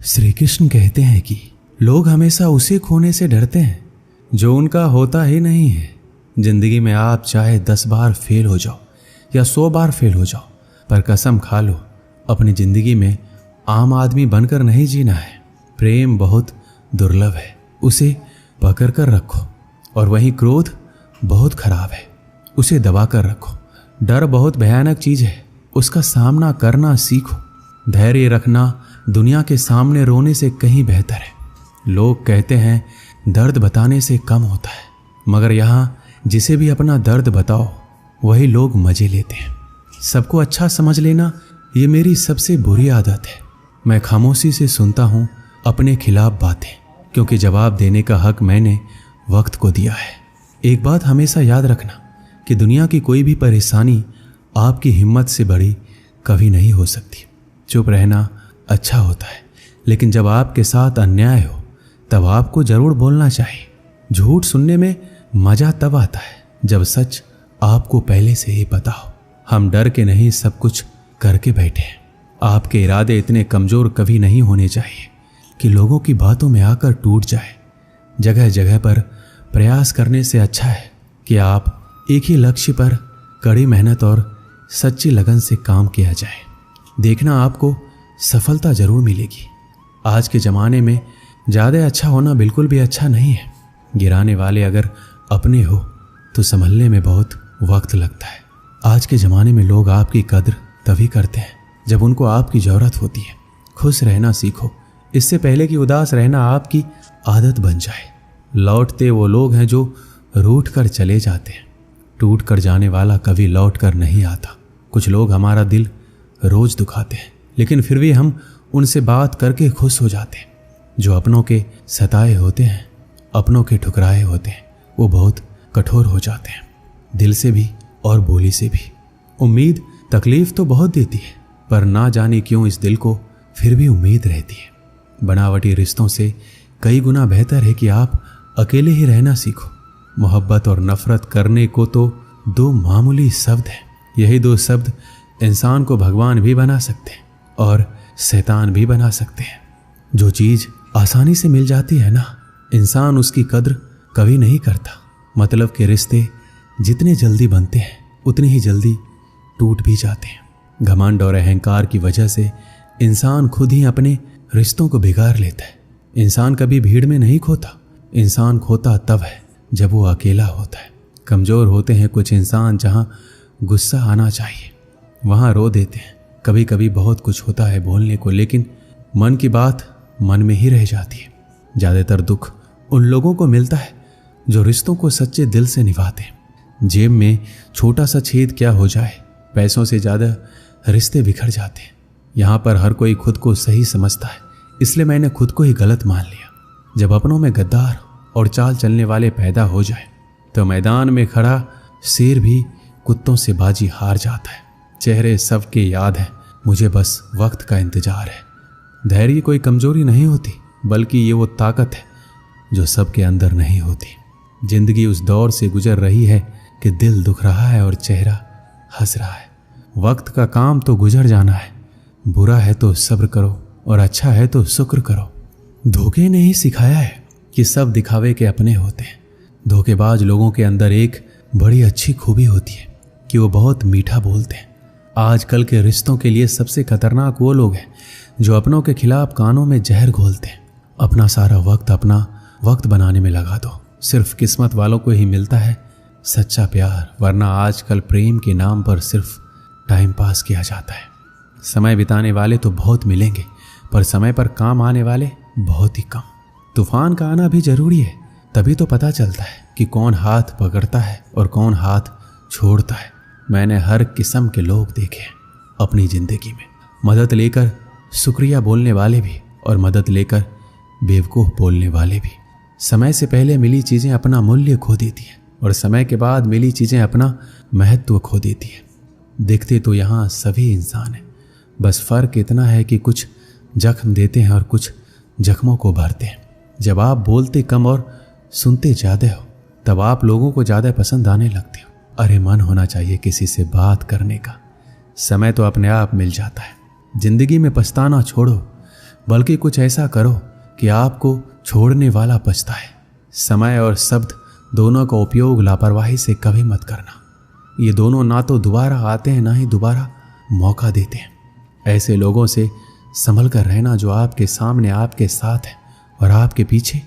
श्री कृष्ण कहते हैं कि लोग हमेशा उसे खोने से डरते हैं जो उनका होता ही नहीं है। जिंदगी में आप चाहे 10 बार फेल हो जाओ या 100 बार फेल हो जाओ, पर कसम खा लो अपनी जिंदगी में आम आदमी बनकर नहीं जीना है। प्रेम बहुत दुर्लभ है, उसे पकड़ कर रखो। और वहीं क्रोध बहुत खराब है, उसे दबा कर रखो। डर बहुत भयानक चीज है, उसका सामना करना सीखो। धैर्य रखना दुनिया के सामने रोने से कहीं बेहतर है। लोग कहते हैं दर्द बताने से कम होता है, मगर यहाँ जिसे भी अपना दर्द बताओ वही लोग मजे लेते हैं। सबको अच्छा समझ लेना ये मेरी सबसे बुरी आदत है। मैं खामोशी से सुनता हूँ अपने खिलाफ बातें, क्योंकि जवाब देने का हक मैंने वक्त को दिया है। एक बात हमेशा याद रखना कि दुनिया की कोई भी परेशानी आपकी हिम्मत से बड़ी कभी नहीं हो सकती। चुप रहना अच्छा होता है, लेकिन जब आपके साथ अन्याय हो तब आपको जरूर बोलना चाहिए। झूठ सुनने में मजा तब आता है जब सच आपको पहले से ही पता हो। हम डर के नहीं सब कुछ करके बैठे हैं। आपके इरादे इतने कमजोर कभी नहीं होने चाहिए कि लोगों की बातों में आकर टूट जाए। जगह जगह पर प्रयास करने से अच्छा है कि आप एक ही लक्ष्य पर कड़ी मेहनत और सच्ची लगन से काम किया जाए। देखना आपको सफलता जरूर मिलेगी। आज के ज़माने में ज़्यादा अच्छा होना बिल्कुल भी अच्छा नहीं है। गिराने वाले अगर अपने हो तो संभलने में बहुत वक्त लगता है। आज के ज़माने में लोग आपकी कद्र तभी करते हैं जब उनको आपकी ज़रूरत होती है। खुश रहना सीखो, इससे पहले कि उदास रहना आपकी आदत बन जाए। लौटते वो लोग हैं जो रूठ कर चले जाते हैं। टूट कर जाने वाला कभी लौट कर नहीं आता। कुछ लोग हमारा दिल रोज दुखाते हैं, लेकिन फिर भी हम उनसे बात करके खुश हो जाते हैं। जो अपनों के सताए होते हैं, अपनों के ठुकराए होते हैं, वो बहुत कठोर हो जाते हैं, दिल से भी और बोली से भी। उम्मीद तकलीफ तो बहुत देती है, पर ना जाने क्यों इस दिल को फिर भी उम्मीद रहती है। बनावटी रिश्तों से कई गुना बेहतर है कि आप अकेले ही रहना सीखो। मोहब्बत और नफरत करने को तो 2 मामूली शब्द हैं। यही 2 शब्द इंसान को भगवान भी बना सकते हैं और शैतान भी बना सकते हैं। जो चीज आसानी से मिल जाती है ना, इंसान उसकी कद्र कभी नहीं करता। मतलब के रिश्ते जितने जल्दी बनते हैं उतनी ही जल्दी टूट भी जाते हैं। घमंड और अहंकार की वजह से इंसान खुद ही अपने रिश्तों को बिगाड़ लेता है। इंसान कभी भीड़ में नहीं खोता, इंसान खोता तब है जब वो अकेला होता है। कमजोर होते हैं कुछ इंसान, जहां गुस्सा आना चाहिए वहां रो देते हैं। कभी कभी बहुत कुछ होता है बोलने को, लेकिन मन की बात मन में ही रह जाती है। ज़्यादातर दुख उन लोगों को मिलता है जो रिश्तों को सच्चे दिल से निभाते हैं। जेब में छोटा सा छेद क्या हो जाए, पैसों से ज़्यादा रिश्ते बिखर जाते हैं। यहाँ पर हर कोई खुद को सही समझता है, इसलिए मैंने खुद को ही गलत मान लिया। जब अपनों में गद्दार और चाल चलने वाले पैदा हो जाए तो मैदान में खड़ा शेर भी कुत्तों से बाजी हार जाता है। चेहरे सबके याद हैं, मुझे बस वक्त का इंतजार है। धैर्य कोई कमजोरी नहीं होती, बल्कि ये वो ताकत है जो सबके अंदर नहीं होती। जिंदगी उस दौर से गुजर रही है कि दिल दुख रहा है और चेहरा हंस रहा है। वक्त का काम तो गुजर जाना है। बुरा है तो सब्र करो और अच्छा है तो शुक्र करो। धोखे ने ही सिखाया है कि सब दिखावे के अपने होते हैं। धोखेबाज लोगों के अंदर एक बड़ी अच्छी खूबी होती है कि वो बहुत मीठा बोलते हैं। आजकल के रिश्तों के लिए सबसे खतरनाक वो लोग हैं जो अपनों के खिलाफ कानों में जहर घोलते हैं। अपना सारा वक्त अपना वक्त बनाने में लगा दो। सिर्फ किस्मत वालों को ही मिलता है सच्चा प्यार, वरना आजकल प्रेम के नाम पर सिर्फ टाइम पास किया जाता है। समय बिताने वाले तो बहुत मिलेंगे, पर समय पर काम आने वाले बहुत ही कम। तूफान का आना भी जरूरी है, तभी तो पता चलता है कि कौन हाथ पकड़ता है और कौन हाथ छोड़ता है। मैंने हर किस्म के लोग देखे हैं अपनी जिंदगी में। मदद लेकर शुक्रिया बोलने वाले भी और मदद लेकर बेवकूफ़ बोलने वाले भी। समय से पहले मिली चीज़ें अपना मूल्य खो देती हैं और समय के बाद मिली चीज़ें अपना महत्व खो देती हैं। देखते तो यहाँ सभी इंसान हैं, बस फ़र्क इतना है कि कुछ जख्म देते हैं और कुछ जख्मों को भरते हैं। जब आप बोलते कम और सुनते ज़्यादा हो तब आप लोगों को ज़्यादा पसंद आने लगते हो। अरे मन होना चाहिए किसी से बात करने का। समय तो अपने आप मिल जाता है। जिंदगी में पछताना छोड़ो, बल्कि कुछ ऐसा करो कि आपको छोड़ने वाला पछताए। समय और शब्द दोनों का उपयोग लापरवाही से कभी मत करना। ये दोनों ना तो दोबारा आते हैं, ना ही दोबारा मौका देते हैं। ऐसे लोगों से संभल कर रहना जो आपके सामने आपके साथ है और आपके पीछे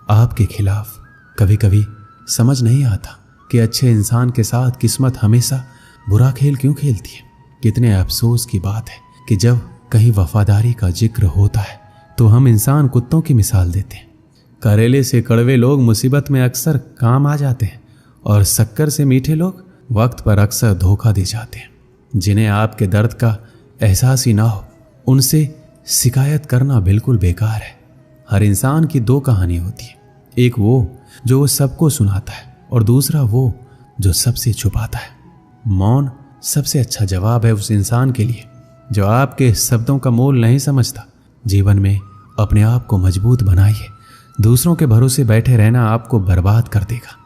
आपके खिलाफ। कभी कभी समझ नहीं आता कि अच्छे इंसान के साथ किस्मत हमेशा बुरा खेल क्यों खेलती है। कितने अफसोस की बात है कि जब कहीं वफादारी का जिक्र होता है तो हम इंसान कुत्तों की मिसाल देते हैं। करेले से कड़वे लोग मुसीबत में अक्सर काम आ जाते हैं और शक्कर से मीठे लोग वक्त पर अक्सर धोखा दे जाते हैं। जिन्हें आपके दर्द का एहसास ही ना हो उनसे शिकायत करना बिल्कुल बेकार है। हर इंसान की दो कहानी होती है, एक वो जो सबको सुनाता है और दूसरा वो जो सबसे छुपाता है। मौन सबसे अच्छा जवाब है उस इंसान के लिए जो आपके शब्दों का मोल नहीं समझता। जीवन में अपने आप को मजबूत बनाइए। दूसरों के भरोसे बैठे रहना आपको बर्बाद कर देगा।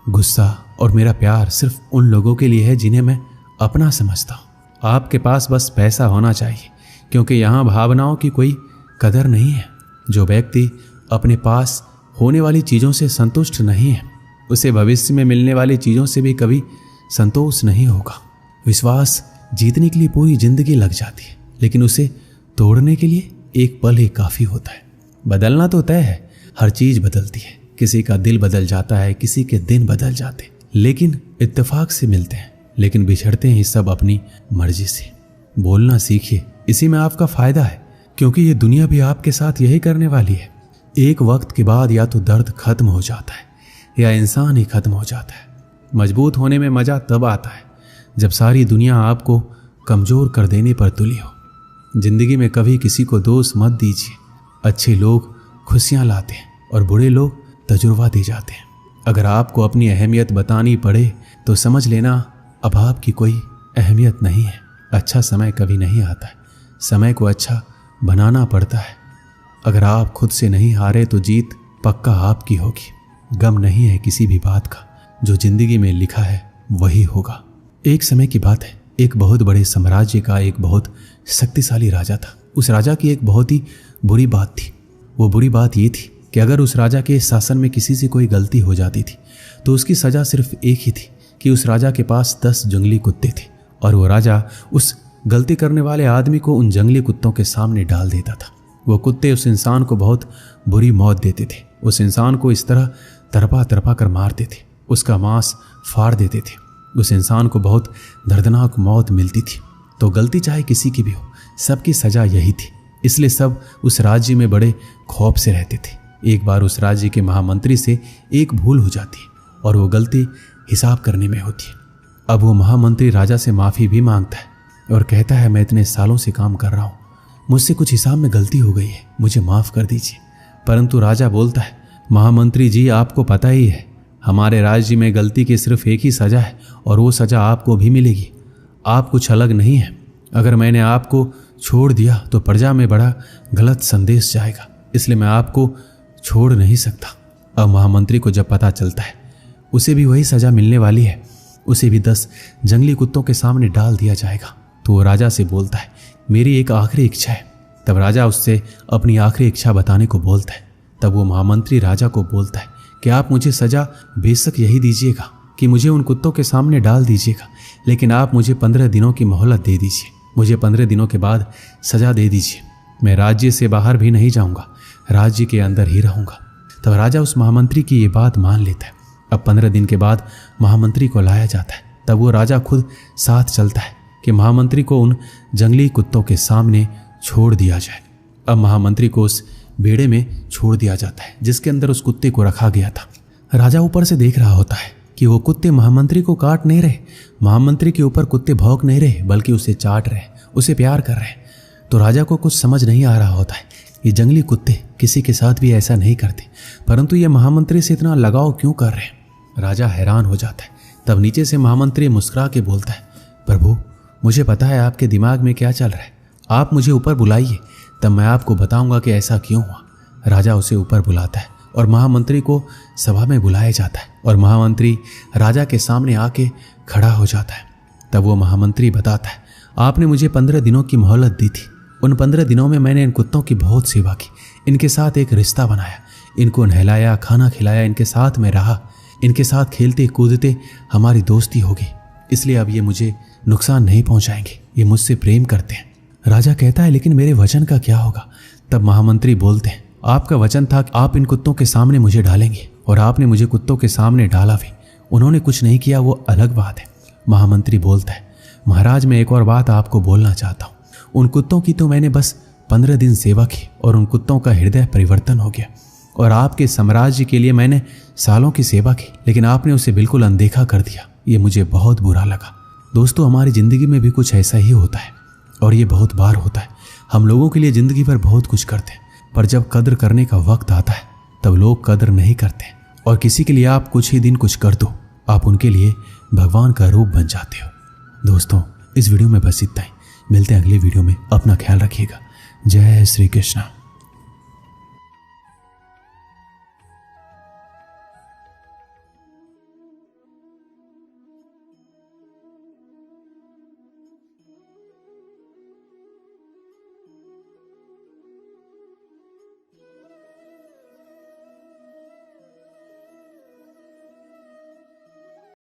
गुस्सा और मेरा प्यार सिर्फ उन लोगों के लिए है जिन्हें मैं अपना समझता हूँ। आपके पास बस पैसा होना चाहिए, क्योंकि यहाँ भावनाओं की कोई कदर नहीं है। जो व्यक्ति अपने पास होने वाली चीज़ों से संतुष्ट नहीं है उसे भविष्य में मिलने वाली चीज़ों से भी कभी संतोष नहीं होगा। विश्वास जीतने के लिए पूरी जिंदगी लग जाती है, लेकिन उसे तोड़ने के लिए एक पल ही काफ़ी होता है। बदलना तो तय है, हर चीज़ बदलती है। किसी का दिल बदल जाता है, किसी के दिन बदल जाते, लेकिन इत्तेफाक से मिलते हैं, लेकिन बिछड़ते हैं सब अपनी मर्जी से। बोलना सीखिए, इसी में आपका फायदा है, क्योंकि ये दुनिया भी आपके साथ यही करने वाली है। एक वक्त के बाद या तो दर्द खत्म हो जाता है या इंसान ही खत्म हो जाता है। मजबूत होने में मजा तब आता है जब सारी दुनिया आपको कमजोर कर देने पर तुली हो। जिंदगी में कभी किसी को दोष मत दीजिए। अच्छे लोग खुशियां लाते हैं और बुरे लोग तजुर्बा दे जाते हैं। अगर आपको अपनी अहमियत बतानी पड़े तो समझ लेना अब आपकी कोई अहमियत नहीं है। अच्छा समय कभी नहीं आता है, समय को अच्छा बनाना पड़ता है। अगर आप खुद से नहीं हारे तो जीत पक्का आपकी होगी। गम नहीं है किसी भी बात का, जो जिंदगी में लिखा है वही होगा। एक समय की बात है, एक बहुत बड़े साम्राज्य का एक बहुत शक्तिशाली राजा था। उस राजा की एक बहुत ही बुरी बात थी। वो बुरी बात ये थी कि अगर उस राजा के शासन में किसी से कोई गलती हो जाती थी तो उसकी सजा सिर्फ एक ही थी कि उस राजा के पास 10 जंगली कुत्ते थे और वो राजा उस गलती करने वाले आदमी को उन जंगली कुत्तों के सामने डाल देता था। वो कुत्ते उस इंसान को बहुत बुरी मौत देते थे। उस इंसान को इस तरह तरपा तरपा कर मारते थे, उसका मांस फाड़ देते थे। उस इंसान को बहुत दर्दनाक मौत मिलती थी। तो गलती चाहे किसी की भी हो, सबकी सजा यही थी। इसलिए सब उस राज्य में बड़े खौफ से रहते थे। एक बार उस राज्य के महामंत्री से एक भूल हो जाती है और वो गलती हिसाब करने में होती है। अब वो महामंत्री राजा से माफ़ी भी मांगता है और कहता है, मैं इतने सालों से काम कर रहा हूँ, मुझसे कुछ हिसाब में गलती हो गई है, मुझे माफ़ कर दीजिए। परंतु राजा बोलता है, महामंत्री जी आपको पता ही है हमारे राज्य में गलती की सिर्फ एक ही सज़ा है और वो सज़ा आपको भी मिलेगी। आप कुछ अलग नहीं है। अगर मैंने आपको छोड़ दिया तो प्रजा में बड़ा गलत संदेश जाएगा, इसलिए मैं आपको छोड़ नहीं सकता। अब महामंत्री को जब पता चलता है उसे भी वही सज़ा मिलने वाली है, उसे भी 10 जंगली कुत्तों के सामने डाल दिया जाएगा, तो वो राजा से बोलता है, मेरी एक आखिरी इच्छा है। तब राजा उससे अपनी आखिरी इच्छा बताने को बोलता है। तब वो महामंत्री राजा को बोलता है कि आप मुझे सज़ा बेशक यही दीजिएगा कि मुझे उन कुत्तों के सामने डाल दीजिएगा, लेकिन आप मुझे 15 दिनों की मोहलत दे दीजिए। मुझे 15 दिनों के बाद सज़ा दे दीजिए। मैं राज्य से बाहर भी नहीं जाऊंगा, राज्य के अंदर ही रहूंगा। तब राजा उस महामंत्री की ये बात मान लेता है। अब 15 दिन के बाद महामंत्री को लाया जाता है। तब वो राजा खुद साथ चलता है कि महामंत्री को उन जंगली कुत्तों के सामने छोड़ दिया जाए। अब महामंत्री को उस बेड़े में छोड़ दिया जाता है जिसके अंदर उस कुत्ते को रखा गया था। राजा ऊपर से देख रहा होता है कि वो कुत्ते महामंत्री को काट नहीं रहे, महामंत्री के ऊपर कुत्ते भौंक नहीं रहे, बल्कि उसे चाट रहे, उसे प्यार कर रहे। तो राजा को कुछ समझ नहीं आ रहा होता है, ये जंगली कुत्ते किसी के साथ भी ऐसा नहीं करते, परंतु ये महामंत्री से इतना लगाव क्यों कर रहे हैं। राजा हैरान हो जाता है। तब नीचे से महामंत्री मुस्कुरा के बोलता है, प्रभु मुझे पता है आपके दिमाग में क्या चल रहा है, आप मुझे ऊपर बुलाइए, तब मैं आपको बताऊंगा कि ऐसा क्यों हुआ। राजा उसे ऊपर बुलाता है और महामंत्री को सभा में बुलाया जाता है और महामंत्री राजा के सामने आके खड़ा हो जाता है। तब वो महामंत्री बताता है, आपने मुझे 15 दिनों की मोहलत दी थी, उन 15 दिनों में मैंने इन कुत्तों की बहुत सेवा की, इनके साथ एक रिश्ता बनाया, इनको नहलाया, खाना खिलाया, इनके साथ में रहा, इनके साथ खेलते कूदते हमारी दोस्ती हो गई। इसलिए अब ये मुझे नुकसान नहीं पहुंचाएंगे, ये मुझसे प्रेम करते हैं। राजा कहता है, लेकिन मेरे वचन का क्या होगा? तब महामंत्री बोलते हैं, आपका वचन था कि आप इन कुत्तों के सामने मुझे डालेंगे, और आपने मुझे कुत्तों के सामने डाला भी। उन्होंने कुछ नहीं किया, वो अलग बात है। महामंत्री बोलता है, महाराज मैं एक और बात आपको बोलना चाहता हूँ। उन कुत्तों की तो मैंने बस 15 दिन सेवा की और उन कुत्तों का हृदय परिवर्तन हो गया, और आपके साम्राज्य के लिए मैंने सालों की सेवा की, लेकिन आपने उसे बिल्कुल अनदेखा कर दिया। ये मुझे बहुत बुरा लगा। दोस्तों, हमारी ज़िंदगी में भी कुछ ऐसा ही होता है, और ये बहुत बार होता है। हम लोगों के लिए ज़िंदगी भर बहुत कुछ करते हैं, पर जब कद्र करने का वक्त आता है तब लोग कद्र नहीं करते। और किसी के लिए आप कुछ ही दिन कुछ कर दो, आप उनके लिए भगवान का रूप बन जाते हो। दोस्तों, इस वीडियो में बस इतना ही। मिलते हैं अगले वीडियो में। अपना ख्याल रखिएगा। जय श्री कृष्ण।